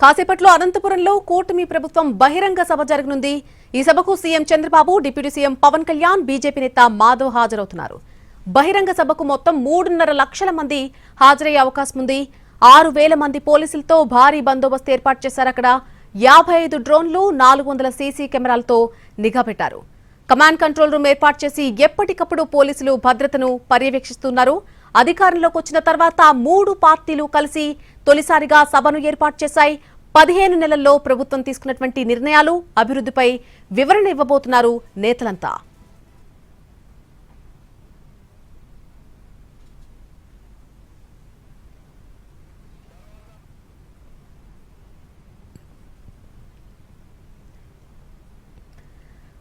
కాసేపట్లో అనంతపురంలో కూటమి ప్రభుత్వం బహిరంగ సభ జరగనుంది. ఈ సభకు CM Chandrababu, deputy CM Pawan Kalyan, BJP నేత మాధవ్ హాజరవుతున్నారు. బహిరంగ సభకు మొత్తం 3.5 లక్షల మంది హాజరయ్యే అవకాశం ఉంది. 6,000 మంది పోలీసులతో భారీ బందోబస్తు ఏర్పాటు చేశారు. అక్కడ 55 డ్రోన్లు, 400 సీసీ కెమెరాలతో నిఘా పెట్టారు. కమాండ్ కంట్రోల్ రూమ్ ఏర్పాటు చేసి ఎప్పటికప్పుడు పోలీసులు భద్రతను పర్యవేక్షిస్తున్నారు. అధికారంలోకి వచ్చిన తర్వాత 3 పార్టీలు కలిసి తొలిసారిగా సభను ఏర్పాటు చేశాయి. 15 నెలల్లో ప్రభుత్వం తీసుకున్నటువంటి నిర్ణయాలు, అభివృద్ధిపై వివరణ ఇవ్వబోతున్నారు నేతలంతా.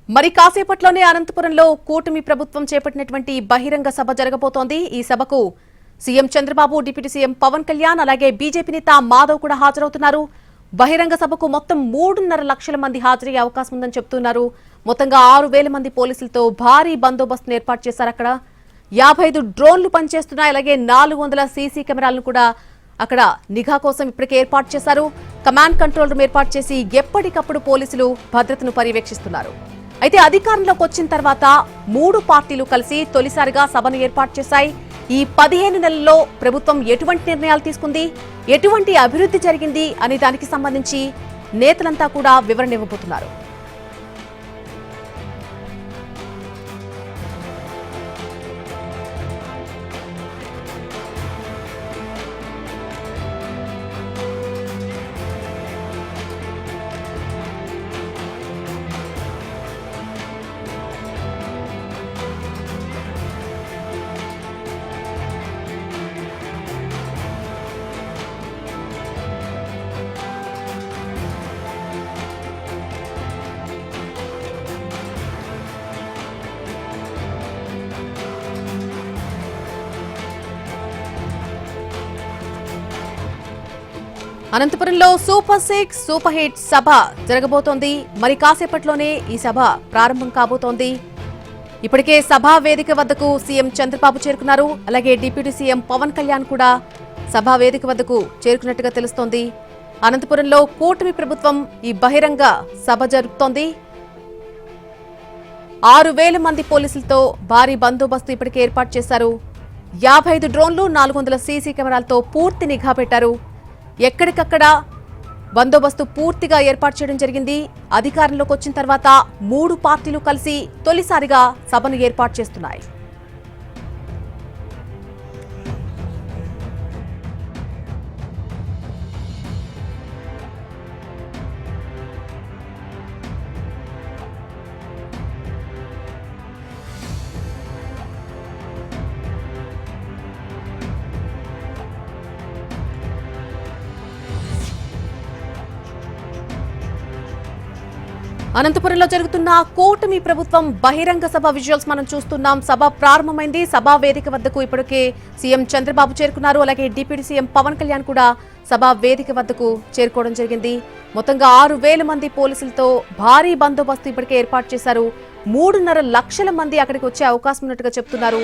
మరి కాసేపట్లోనే అనంతపురంలో కూటమి ప్రభుత్వం చేపట్టినటువంటి బహిరంగ సభ జరగబోతోంది. ఈ సభకు CM Chandrababu, deputy CM Pawan Kalyan, అలాగే బీజేపీ నేత మాధవ్ కూడా హాజరవుతున్నారు. బహిరంగ సభకు మొత్తం 3.5 లక్షల మంది హాజరయ్యే అవకాశం ఉందని చెబుతున్నారు. మొత్తంగా 6,000 మంది పోలీసులతో భారీ బందోబస్తును ఏర్పాటు చేశారు. అక్కడ 55 డ్రోన్లు పనిచేస్తున్నాయి. అలాగే 400 సీసీ కెమెరాలను కూడా అక్కడ నిఘా కోసం ఇప్పటికే ఏర్పాటు చేశారు. కమాండ్ కంట్రోల్ రూమ్ ఏర్పాటు చేసి ఎప్పటికప్పుడు పోలీసులు భద్రతను పర్యవేక్షిస్తున్నారు. అయితే అధికారంలోకి వచ్చిన తర్వాత 3 పార్టీలు కలిసి తొలిసారిగా సభను ఏర్పాటు చేశాయి. ఈ 15 నెలల్లో ప్రభుత్వం ఎటువంటి నిర్ణయాలు తీసుకుంది, ఎటువంటి అభివృద్ధి జరిగింది అనే దానికి సంబంధించి నేతలంతా కూడా వివరణ ఇవ్వబోతున్నారు. అనంతపురంలో సూపర్ 6 సూపర్ హిట్ సభ జరగబోతోంది. మరి కాసేపట్లోనే ఈ సభ ప్రారంభం కాబోతోంది. ఇప్పటికే సభా వేదిక వద్దకు సీఎం చంద్రబాబు చేరుకున్నారు. అలాగే డిప్యూటీ సీఎం పవన్ కళ్యాణ్ కూడా సభా వేదిక వద్దకు చేరుకున్నట్టుగా తెలుస్తోంది. అనంతపురంలో కూటమి ప్రభుత్వం ఈ బహిరంగ సభ జరుపుతోంది. 6,000 మంది పోలీసులతో భారీ బందోబస్తు ఇప్పటికే ఏర్పాటు చేశారు. 55 డ్రోన్లు, 400 సీసీ కెమెరాలతో పూర్తి నిఘా పెట్టారు. ఎక్కడికక్కడ బందోబస్తు పూర్తిగా ఏర్పాటు చేయడం జరిగింది. అధికారంలోకి వచ్చిన తర్వాత 3 పార్టీలు కలిసి తొలిసారిగా సభను ఏర్పాటు చేస్తున్నాయి. అనంతపురంలో జరుగుతున్న కూటమి ప్రభుత్వం బహిరంగ సభ విజువల్స్ మనం చూస్తున్నాం. సభ ప్రారంభమైంది. సభా వేదిక వద్దకు ఇప్పటికే సీఎం చంద్రబాబు చేరుకున్నారు. అలాగే డిప్యూటీ సీఎం పవన్ కళ్యాణ్ కూడా సభా వేదిక వద్దకు చేరుకోవడం జరిగింది. మొత్తంగా 6,000 మంది పోలీసులతో భారీ బందోబస్తు ఇప్పటికే ఏర్పాటు చేశారు. 3.5 లక్షల మంది అక్కడికి వచ్చే అవకాశం ఉన్నట్టుగా చెప్తున్నారు.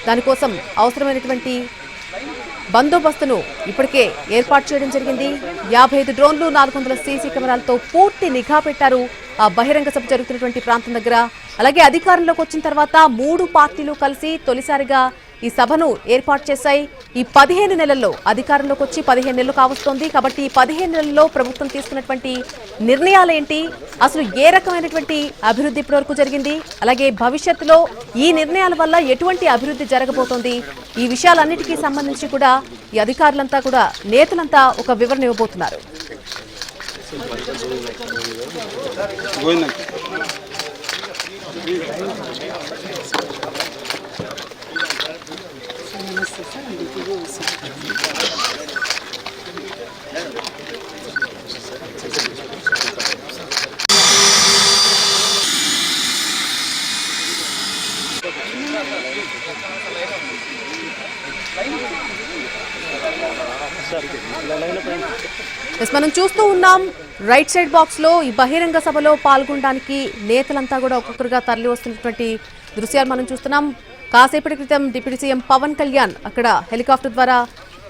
దానికోసం అవసరమైనటువంటి బందోబస్తును ఇప్పటికే ఏర్పాటు చేయడం జరిగింది. 55 డ్రోన్లు, 400 సీసీ కెమెరాలతో పూర్తి నిఘా పెట్టారు ఆ బహిరంగ సభ జరుగుతున్నటువంటి ప్రాంతం దగ్గర. అలాగే అధికారంలోకి వచ్చిన తర్వాత 3 పార్టీలు కలిసి తొలిసారిగా ఈ సభను ఏర్పాటు చేశాయి. ఈ 15 నెలల్లో అధికారంలోకి వచ్చి 15 నెలలు కావస్తోంది. కాబట్టి ఈ 15 నెలల్లో ప్రభుత్వం తీసుకున్నటువంటి నిర్ణయాలేంటి, అసలు ఏ రకమైనటువంటి అభివృద్ధి ఇప్పటివరకు జరిగింది, అలాగే భవిష్యత్తులో ఈ నిర్ణయాల వల్ల ఎటువంటి అభివృద్ధి జరగబోతోంది, ఈ విషయాలన్నిటికీ సంబంధించి కూడా ఈ అధికారులంతా కూడా నేతలంతా ఒక వివరణ ఇవ్వబోతున్నారు. మనం చూస్తూ ఉన్నాం రైట్ సైడ్ బాక్స్ లో ఈ బహిరంగ సభలో పాల్గొనడానికి నేతలంతా కూడా ఒక్కొక్కరుగా తరలి వస్తున్నటువంటి దృశ్యాలు మనం చూస్తున్నాం. కాసేపటి క్రితం డిప్యూటీ సీఎం పవన్ కళ్యాణ్ అక్కడ హెలికాప్టర్ ద్వారా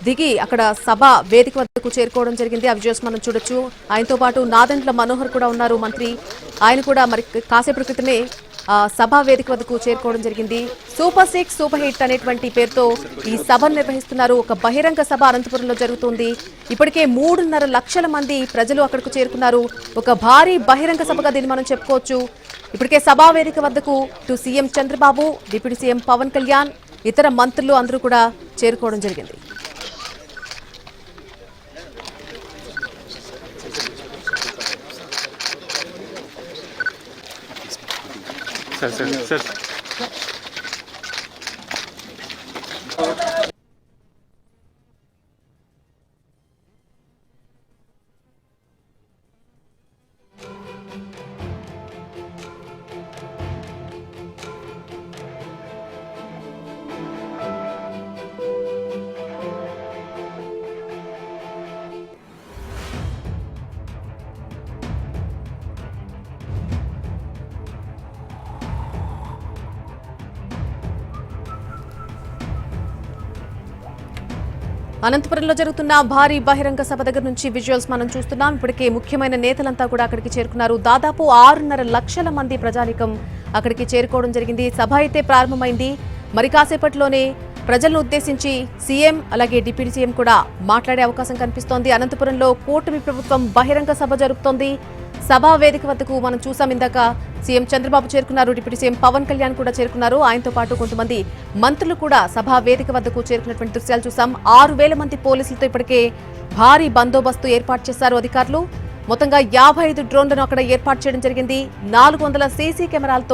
దిగి అక్కడ సభ వేదిక వద్దకు చేరుకోవడం జరిగింది. ఆ విజువల్స్ మనం చూడొచ్చు. ఆయనతో పాటు నాదెండ్ల మనోహర్ కూడా ఉన్నారు, మంత్రి. ఆయన కూడా మరి కాసేపటి క్రితమే సభా వేదిక వద్దకు చేరుకోవడం జరిగింది. సూపర్ 6 సూపర్ హిట్ అనేటువంటి పేరుతో ఈ సభను నిర్వహిస్తున్నారు. ఒక బహిరంగ సభ అనంతపురంలో జరుగుతుంది. ఇప్పటికే 3.5 లక్షల మంది ప్రజలు అక్కడకు చేరుకున్నారు. ఒక భారీ బహిరంగ సభగా దీన్ని మనం చెప్పుకోవచ్చు. ఇప్పటికే సభా వేదిక వద్దకు ఇటు CM Chandrababu, deputy CM Pawan Kalyan, ఇతర మంత్రులు అందరూ కూడా చేరుకోవడం జరిగింది. సార్ అనంతపురంలో జరుగుతున్న భారీ బహిరంగ సభ దగ్గర నుంచి విజువల్స్ మనం చూస్తున్నాం. ఇప్పటికే ముఖ్యమైన నేతలంతా కూడా అక్కడికి చేరుకున్నారు. దాదాపు 6.5 లక్షల మంది ప్రజానికం అక్కడికి చేరుకోవడం జరిగింది. సభ అయితే ప్రారంభమైంది. మరి కాసేపట్లోనే ప్రజలను ఉద్దేశించి సీఎం అలాగే డిప్యూటీ సీఎం కూడా మాట్లాడే అవకాశం కనిపిస్తోంది. అనంతపురంలో కూటమి ప్రభుత్వం బహిరంగ సభ జరుపుతోంది. సభా వేదిక వద్దకు మనం చూసాం. ఇందాక సీఎం చంద్రబాబు చేరుకున్నారు, డిప్యూటీ సీఎం పవన్ కళ్యాణ్ కూడా చేరుకున్నారు. ఆయనతో పాటు కొంతమంది మంత్రులు కూడా సభా వేదిక వద్దకు చేరుకున్నటువంటి దృశ్యాలు చూసాం. 6,000 మంది పోలీసులతో ఇప్పటికే భారీ బందోబస్తు ఏర్పాటు చేశారు అధికారులు. మొత్తంగా 55 డ్రోన్లను అక్కడ ఏర్పాటు చేయడం జరిగింది. 400 సీసీ కెమెరాలతో